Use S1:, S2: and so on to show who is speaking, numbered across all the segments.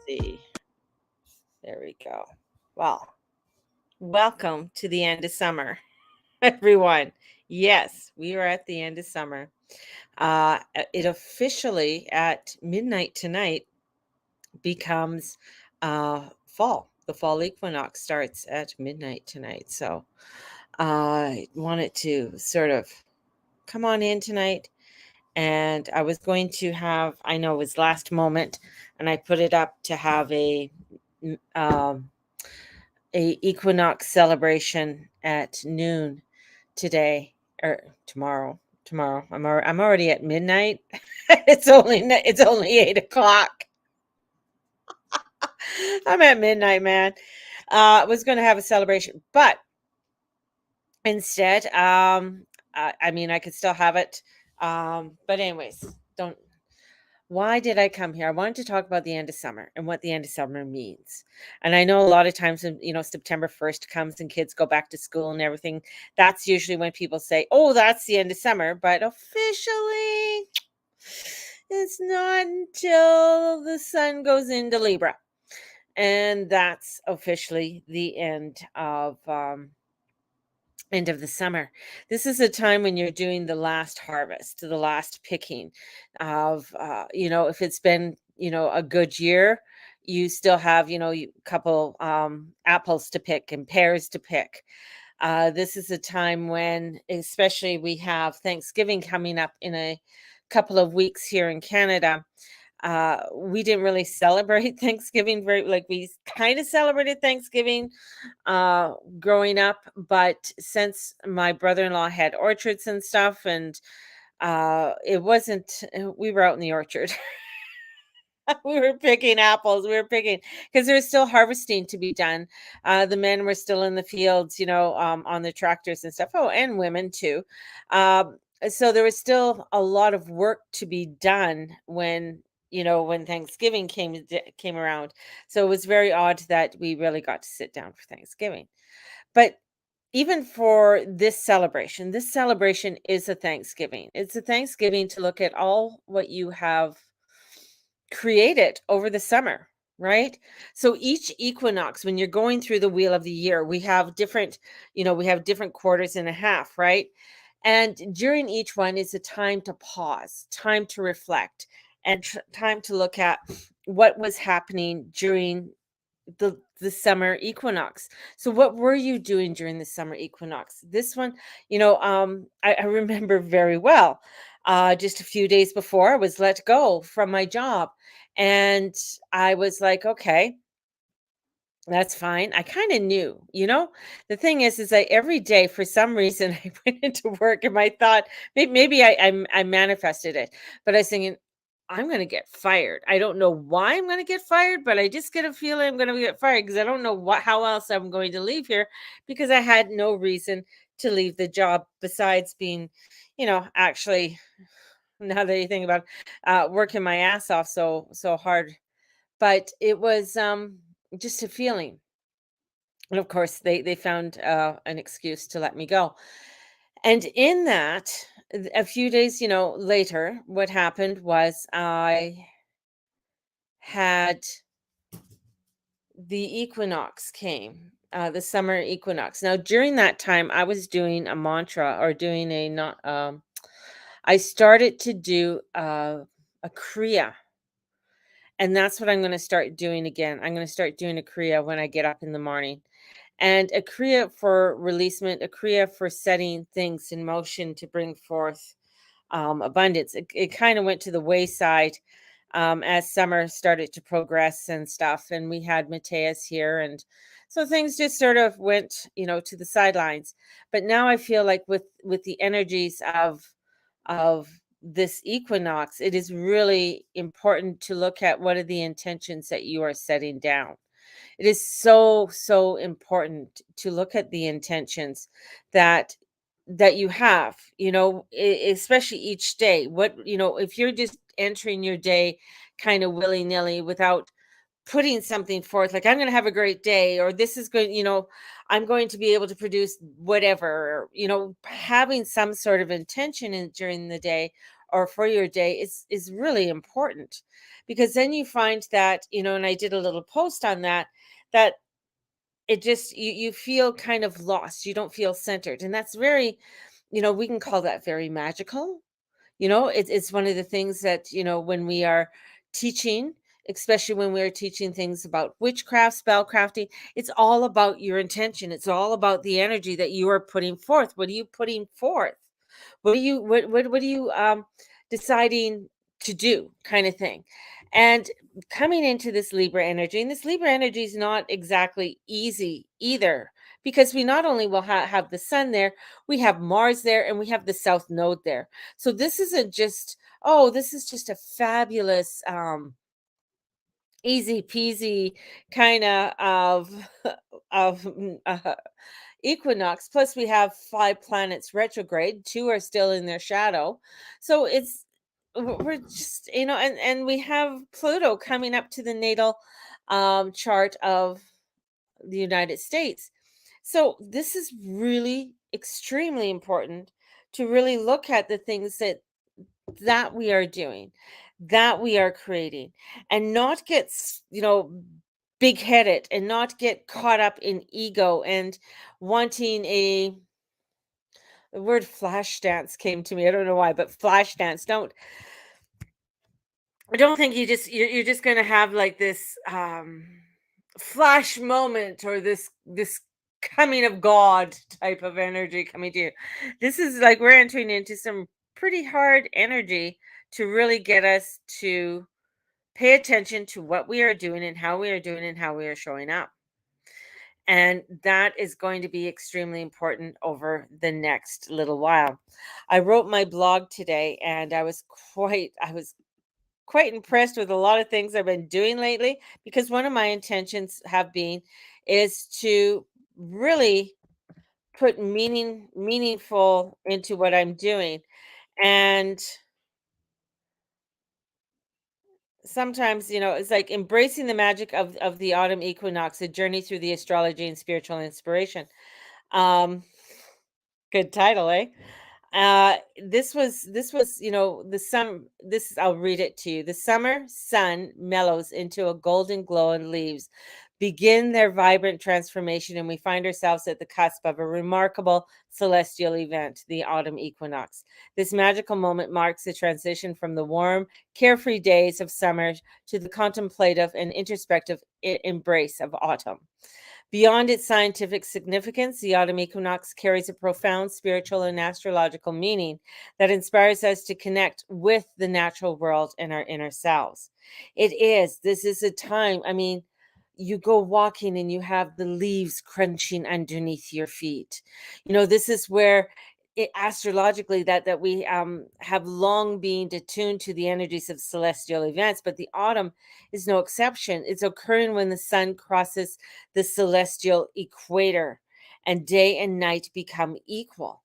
S1: see. There we go. Well, welcome to the end of summer, everyone. Yes, we are at the end of summer. It officially at midnight tonight becomes fall. The fall equinox starts at midnight tonight. So I wanted to sort of come on in tonight. And I was going to have, I know it was last moment, and I put it up to have um, a equinox celebration at noon today or tomorrow. Tomorrow, I'm already at midnight. It's only 8 o'clock. I'm at midnight, man. I was going to have a celebration, but instead, I mean, I could still have it. But anyways, don't. Why did I come here? I wanted to talk about the end of summer and what the end of summer means. And I know a lot of times when, September 1st comes and kids go back to school and everything, that's usually when people say, "Oh, that's the end of summer." But officially, it's not until the sun goes into Libra. And that's officially the end of the summer. This is a time when you're doing the last harvest, the last picking of, if it's been, a good year, you still have, a couple apples to pick and pears to pick. This is a time when, especially, we have Thanksgiving coming up in a couple of weeks here in Canada. We didn't really celebrate Thanksgiving very like we kind of celebrated Thanksgiving growing up, but since my brother-in-law had orchards and stuff, and it wasn't we were out in the orchard. We were picking apples. We were picking because there was still harvesting to be done. The men were still in the fields, on the tractors and stuff. Oh, and women too. So there was still a lot of work to be done when Thanksgiving came around. So it was very odd that we really got to sit down for Thanksgiving. But even for this celebration is a Thanksgiving. It's a Thanksgiving to look at all what you have created over the summer, right? So each equinox, when you're going through the wheel of the year, we have different quarters and a half, right? And during each one is a time to pause, time to reflect, and time to look at what was happening during the summer equinox. So what were you doing during the summer equinox? This one, I remember very well. Just a few days before I was let go from my job. And I was like, okay, that's fine. I kind of knew. The thing is that every day, for some reason, I went into work and I thought maybe I manifested it, but I was thinking, I'm going to get fired. I don't know why I'm going to get fired, but I just get a feeling I'm going to get fired because I don't know how else I'm going to leave here because I had no reason to leave the job besides being, actually, now that you think about working my ass off so hard. But it was just a feeling. And of course, they found an excuse to let me go. And in that, a few days, later, what happened was I had the equinox came, the summer equinox. Now, during that time, I was doing a mantra or doing a not. I started to do a kriya, and that's what I'm going to start doing again. I'm going to start doing a kriya when I get up in the morning. And a kriya for releasement, a kriya for setting things in motion to bring forth abundance. It kind of went to the wayside as summer started to progress and stuff. And we had Mateus here. And so things just sort of went, to the sidelines. But now I feel like with the energies of this equinox, it is really important to look at what are the intentions that you are setting down. It is so important to look at the intentions that you have, especially each day. If you're just entering your day kind of willy-nilly without putting something forth, like I'm going to have a great day, or this is going, I'm going to be able to produce whatever, having some sort of intention during the day, or for your day is really important, because then you find that, and I did a little post on that, that it just, you feel kind of lost, you don't feel centered, and that's very, we can call that very magical. It's one of the things that, when we are teaching, especially when we're teaching things about witchcraft, spellcrafting, it's all about your intention. It's all about the energy that you are putting forth. What are you putting forth? What are you deciding to do, kind of thing. And coming into this Libra energy, and this Libra energy is not exactly easy either, because we not only will have the sun there, we have Mars there, and we have the South Node there. So this isn't just, oh, this is just a fabulous, easy peasy kind of equinox. Plus, we have 5 planets retrograde, 2 are still in their shadow. So we're just, and we have Pluto coming up to the natal chart of the United States. So this is really extremely important to really look at the things that we are doing, that we are creating, and not get, big headed, and not get caught up in ego and wanting the word flash dance came to me. I don't know why, but flash dance. I don't think you're just gonna have like this flash moment, or this coming of God type of energy coming to you. This is like we're entering into some pretty hard energy to really get us to pay attention to what we are doing and how we are doing and how we are showing up. And that is going to be extremely important over the next little while. I wrote my blog today, and I was quite impressed with a lot of things I've been doing lately, because one of my intentions have been is to really put meaningful into what I'm doing. And sometimes, it's like embracing the magic of the autumn equinox, a journey through the astrology and spiritual inspiration. Um Good title, eh? This was, I'll read it to you. The summer sun mellows into a golden glow, and leaves begin their vibrant transformation, and we find ourselves at the cusp of a remarkable celestial event, the autumn equinox. This magical moment marks the transition from the warm, carefree days of summer to the contemplative and introspective embrace of autumn. Beyond its scientific significance, the autumn equinox carries a profound spiritual and astrological meaning that inspires us to connect with the natural world and our inner selves. This is a time, I mean, you go walking and you have the leaves crunching underneath your feet. This is where astrologically that we have long been attuned to the energies of celestial events, but the autumn is no exception. It's occurring when the sun crosses the celestial equator and day and night become equal.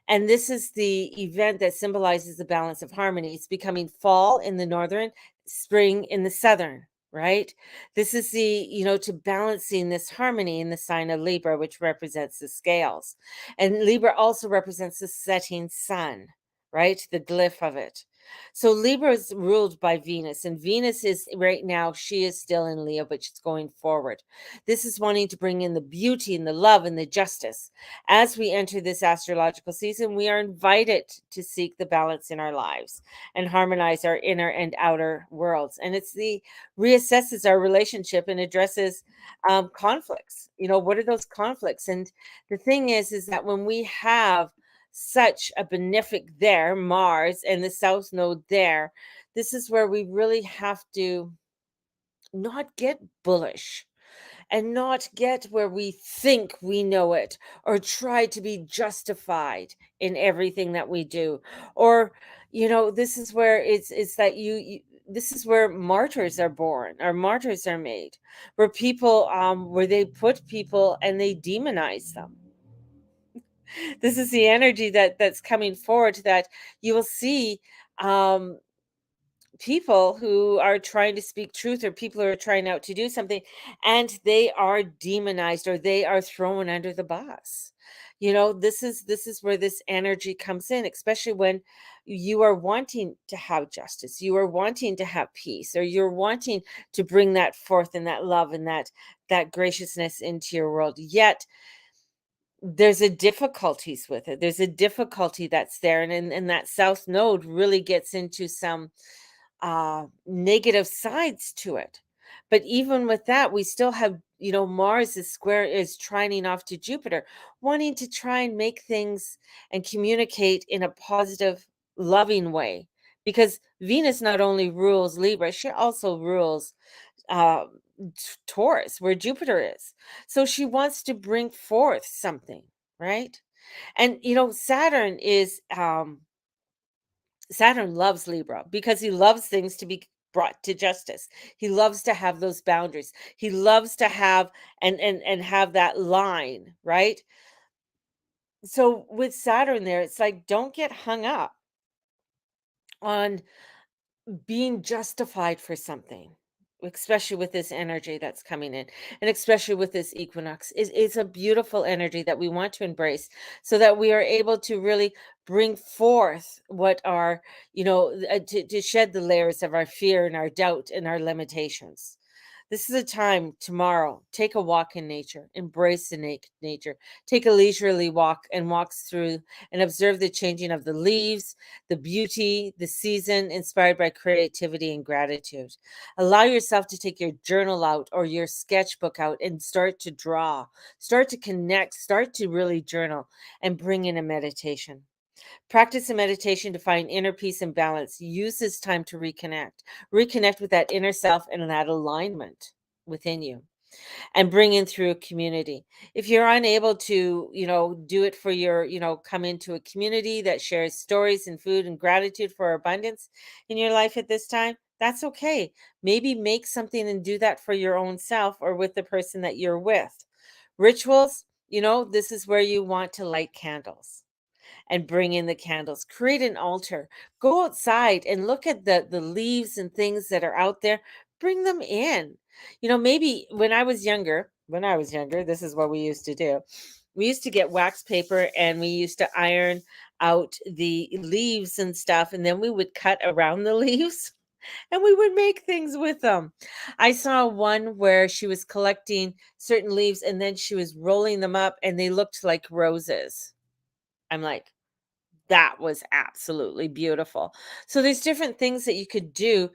S1: And this is the event that symbolizes the balance of harmony. It's becoming fall in the northern, spring in the southern, right? This is to balancing this harmony in the sign of Libra, which represents the scales. And Libra also represents the setting sun, right? The glyph of it. So Libra is ruled by Venus, and Venus is right now, she is still in Leo, but she's going forward. This is wanting to bring in the beauty and the love and the justice. As we enter this astrological season, we are invited to seek the balance in our lives and harmonize our inner and outer worlds. And it's the reassesses our relationship and addresses conflicts. What are those conflicts? And the thing is that when we have such a benefic there, Mars, and the South Node there, this is where we really have to not get bullish and not get where we think we know it, or try to be justified in everything that we do. Or this is where it's that this is where martyrs are born, or martyrs are made, where people where they put people and they demonize them. This is the energy that's coming forward, that you will see um people who are trying to speak truth, or people who are trying out to do something, and they are demonized, or they are thrown under the bus. This is where this energy comes in, especially when you are wanting to have justice, you are wanting to have peace, or you're wanting to bring that forth, and that love, and that graciousness into your world. Yet there's a difficulties with it. There's a difficulty that's there, and that south node really gets into some negative sides to it. But even with that, we still have, Mars is trining off to Jupiter, wanting to try and make things and communicate in a positive, loving way. Because Venus not only rules Libra, she also rules uh, Taurus, where Jupiter is. So she wants to bring forth something, right? And Saturn loves Libra because he loves things to be brought to justice. He loves to have those boundaries. He loves to have and have that line, right? So with Saturn there, it's like, don't get hung up on being justified for something, especially with this energy that's coming in, and especially with this equinox. It's a beautiful energy that we want to embrace, so that we are able to really bring forth what are, to shed the layers of our fear and our doubt and our limitations. This is a time tomorrow. Take a walk in nature, embrace the nature, take a leisurely walk, and walks through and observe the changing of the leaves, the beauty, the season, inspired by creativity and gratitude. Allow yourself to take your journal out, or your sketchbook out, and start to draw, start to connect, start to really journal, and bring in a meditation. Practice a meditation to find inner peace and balance. Use this time to reconnect with that inner self and that alignment within you, and bring in through a community. If you're unable to, do it for come into a community that shares stories and food and gratitude for abundance in your life at this time, that's okay. Maybe make something and do that for your own self, or with the person that you're with. Rituals, this is where you want to light candles and bring in the candles. Create an altar. Go outside and look at the leaves and things that are out there. Bring them in. Maybe when I was younger, this is what we used to do. We used to get wax paper, and we used to iron out the leaves and stuff, and then we would cut around the leaves, and we would make things with them. I saw one where she was collecting certain leaves, and then she was rolling them up, and they looked like roses. I'm like, that was absolutely beautiful. So there's different things that you could do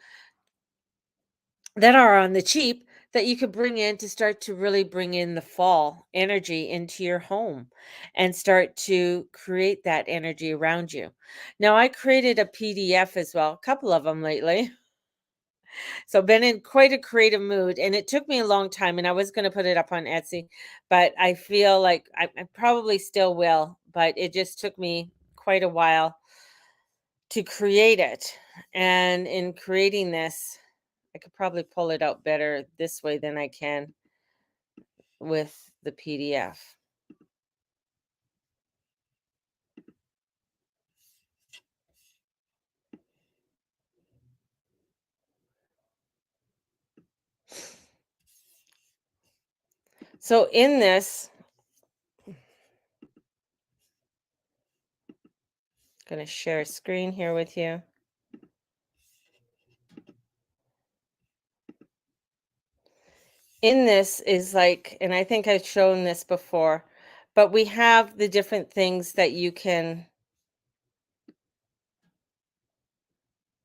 S1: that are on the cheap, that you could bring in to start to really bring in the fall energy into your home, and start to create that energy around you. Now, I created a PDF as well, a couple of them lately. So been in quite a creative mood, and it took me a long time, and I was going to put it up on Etsy, but I feel like I probably still will, but it just took me quite a while to create it. And in creating this, I could probably pull it out better this way than I can with the PDF. So in this, going to share a screen here with you. In this is like, and I think I've shown this before, but we have the different things that you can,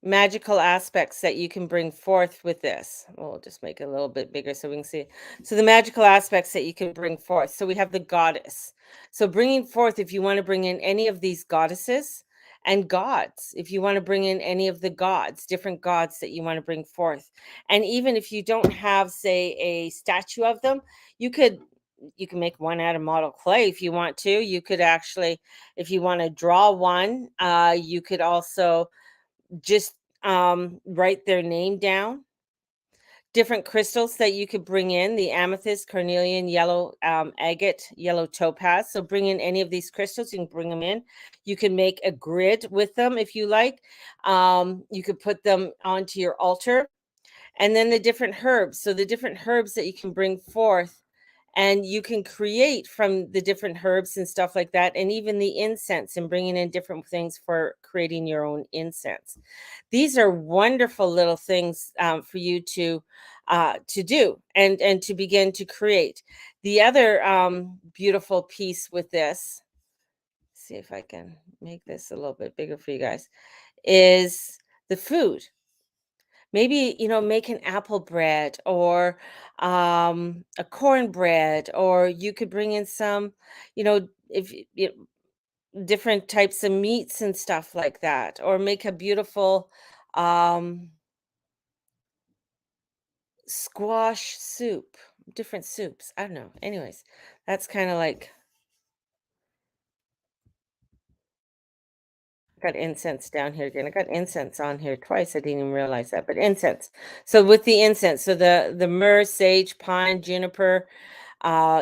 S1: magical aspects that you can bring forth with this. We'll just make it a little bit bigger so we can see. So the magical aspects that you can bring forth. So we have the goddess. So bringing forth, if you want to bring in any of these goddesses and gods, if you want to bring in any of the gods, different gods that you want to bring forth. And even if you don't have, say, a statue of them, you could you can make one out of model clay if you want to. You could actually, if you want to draw one, you could also just write their name down, different crystals that you could bring in, the amethyst, carnelian, yellow agate, yellow topaz. So bring in any of these crystals, you can bring them in. You can make a grid with them if you like. You could put them onto your altar. And then the different herbs. So the different herbs that you can bring forth, and you can create from the different herbs and stuff like that, and even the incense, and bringing in different things for creating your own incense. These are wonderful little things for you to do and to begin to create. The other beautiful piece with this, see if I can make this a little bit bigger for you guys, is the food. Maybe, make an apple bread or a cornbread, or you could bring in some, if different types of meats and stuff like that, or make a beautiful um, squash soup, different soups. I don't know. Anyways, that's kind of like got incense down here again. I got incense on here twice. I didn't even realize that, but incense. So with the incense, so the myrrh, sage, pine, juniper,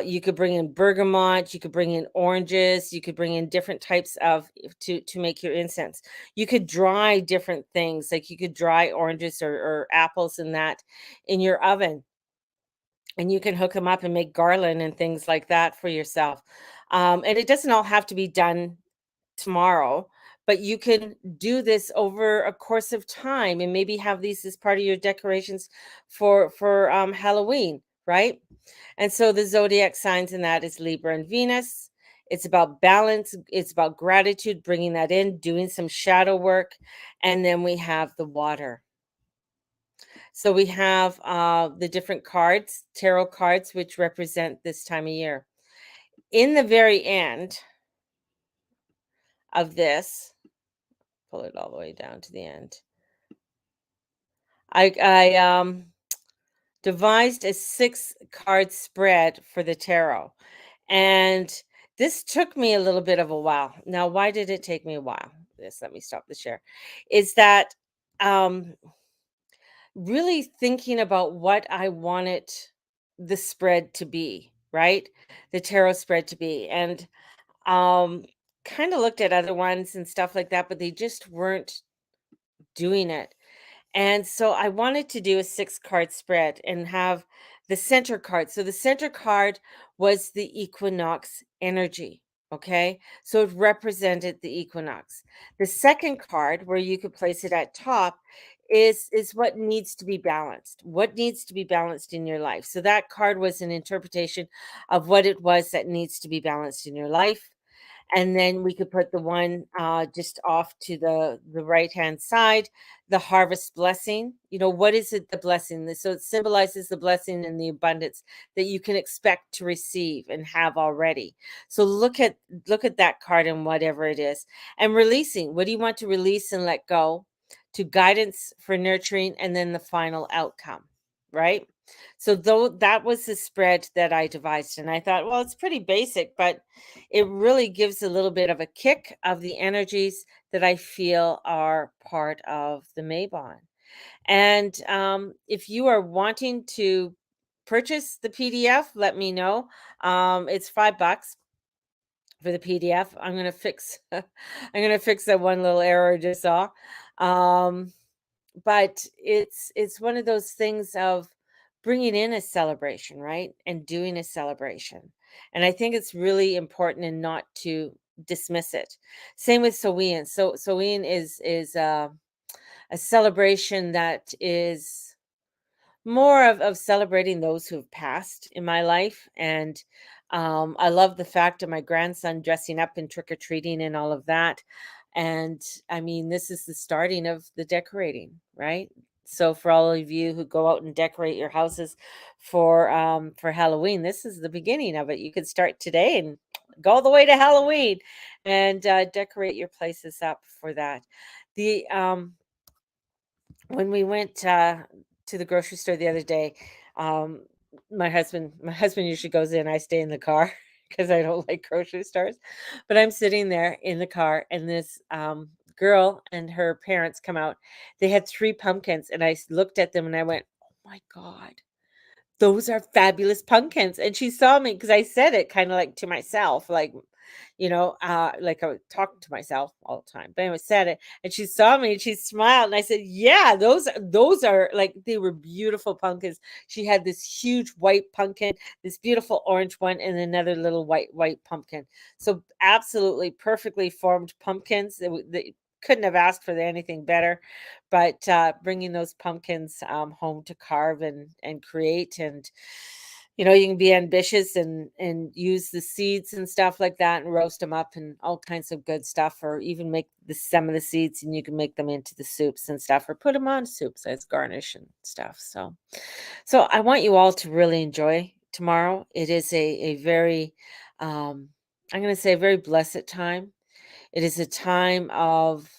S1: you could bring in bergamot, you could bring in oranges, you could bring in different types of to make your incense. You could dry different things, like you could dry oranges or apples and that in your oven, and you can hook them up and make garland and things like that for yourself. And it doesn't all have to be done tomorrow, but you can do this over a course of time and maybe have these as part of your decorations for Halloween, right? And so the zodiac signs in that is Libra and Venus. It's about balance, it's about gratitude, bringing that in, doing some shadow work, and then we have the water. So we have the different cards, tarot cards, which represent this time of year. In the very end of this, pull it all the way down to the end. I devised a 6 card spread for the tarot. And this took me a little bit of a while. Now, why did it take me a while? This, let me stop the share. Is that um really thinking about what I wanted the spread to be, right? The tarot spread to be. And um kind of looked at other ones and stuff like that, but they just weren't doing it. And so I wanted to do a 6 card spread and have the center card. So the center card was the equinox energy. Okay. So it represented the equinox. The second card, where you could place it at top, is what needs to be balanced. What needs to be balanced in your life. So that card was an interpretation of what it was that needs to be balanced in your life. And then we could put the one just off to the right hand side, the harvest blessing. What is it, the blessing? So it symbolizes the blessing and the abundance that you can expect to receive and have already. So look at that card and whatever it is. And releasing, what do you want to release and let go, to guidance for nurturing, and then the final outcome, right? So though that was the spread that I devised, and I thought, well, it's pretty basic, but it really gives a little bit of a kick of the energies that I feel are part of the Maybon. And if you are wanting to purchase the PDF, let me know. It's $5 for the PDF. I'm gonna fix that one little error I just saw. Um, but it's one of those things of bringing in a celebration, right? And doing a celebration. And I think it's really important and not to dismiss it. Same with Sowean. So Sowean is a celebration that is more of celebrating those who've passed in my life. And I love the fact of my grandson dressing up and trick or treating and all of that. And I mean, this is the starting of the decorating, right? So for all of you who go out and decorate your houses for Halloween, this is the beginning of it. You could start today and go all the way to Halloween and decorate your places up for that. The When we went to the grocery store the other day, um, my husband usually goes in. I stay in the car because I don't like grocery stores. But I'm sitting there in the car, and this girl and her parents come out. They had 3 pumpkins, and I looked at them and I went, my god. Those are fabulous pumpkins." And she saw me because I said it kinda, like, to myself, like, like I would talk to myself all the time, but anyway, said it, and she saw me and she smiled, and I said, "Yeah, those are like, they were beautiful pumpkins." She had this huge white pumpkin, this beautiful orange one, and another little white pumpkin. So, absolutely perfectly formed pumpkins. They couldn't have asked for anything better, but, bringing those pumpkins, home to carve and create, and, you can be ambitious and use the seeds and stuff like that and roast them up and all kinds of good stuff, or even make some of the seeds and you can make them into the soups and stuff, or put them on soups as garnish and stuff. So I want you all to really enjoy tomorrow. It is a very, um, I'm going to say, a very blessed time. It is a time of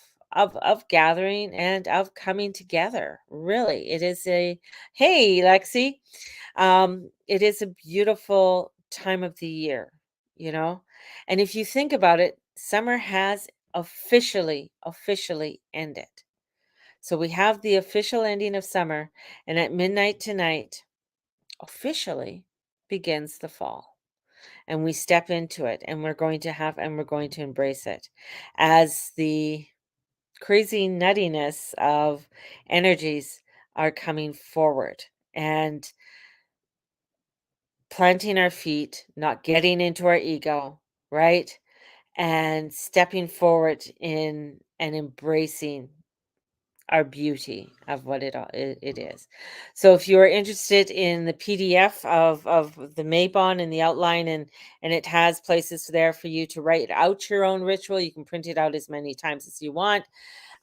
S1: gathering and of coming together. Really, it is a hey, Lexi. It is a beautiful time of the year, you know? And if you think about it, summer has officially ended. So we have the official ending of summer, and at midnight tonight, officially begins the fall. And we step into it, and we're going to embrace it as the crazy nuttiness of energies are coming forward, and planting our feet, not getting into our ego, right? And stepping forward in and embracing our beauty of what it is. So if you are interested in the PDF of the Maybon and the outline, and it has places there for you to write out your own ritual, you can print it out as many times as you want.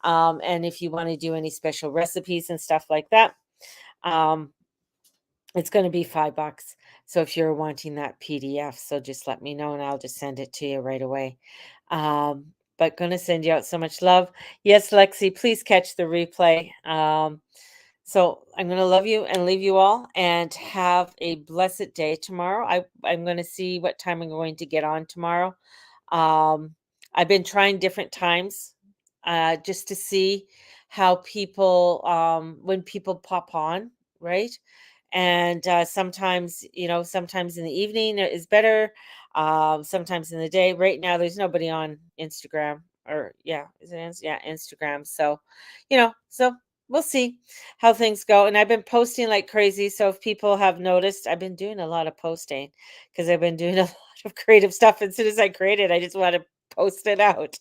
S1: And if you want to do any special recipes and stuff like that, um, it's gonna be $5. So if you're wanting that PDF, so just let me know and I'll just send it to you right away. But gonna send you out so much love. Yes, Lexi, please catch the replay. So I'm gonna love you and leave you all and have a blessed day tomorrow. I'm gonna see what time I'm going to get on tomorrow. Um, I've been trying different times, just to see how people, when people pop on, right? And sometimes, sometimes in the evening is better. Sometimes in the day. Right now, there's nobody on Instagram, or yeah, yeah, Instagram. So, so we'll see how things go. And I've been posting like crazy. So if people have noticed, I've been doing a lot of posting because I've been doing a lot of creative stuff. As soon as I create it, I just want to post it out.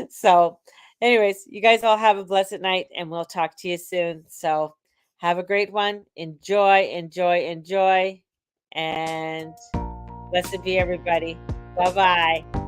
S1: So, anyways, you guys all have a blessed night, and we'll talk to you soon. So, have a great one. Enjoy, enjoy, enjoy. And blessed be everybody. Bye bye.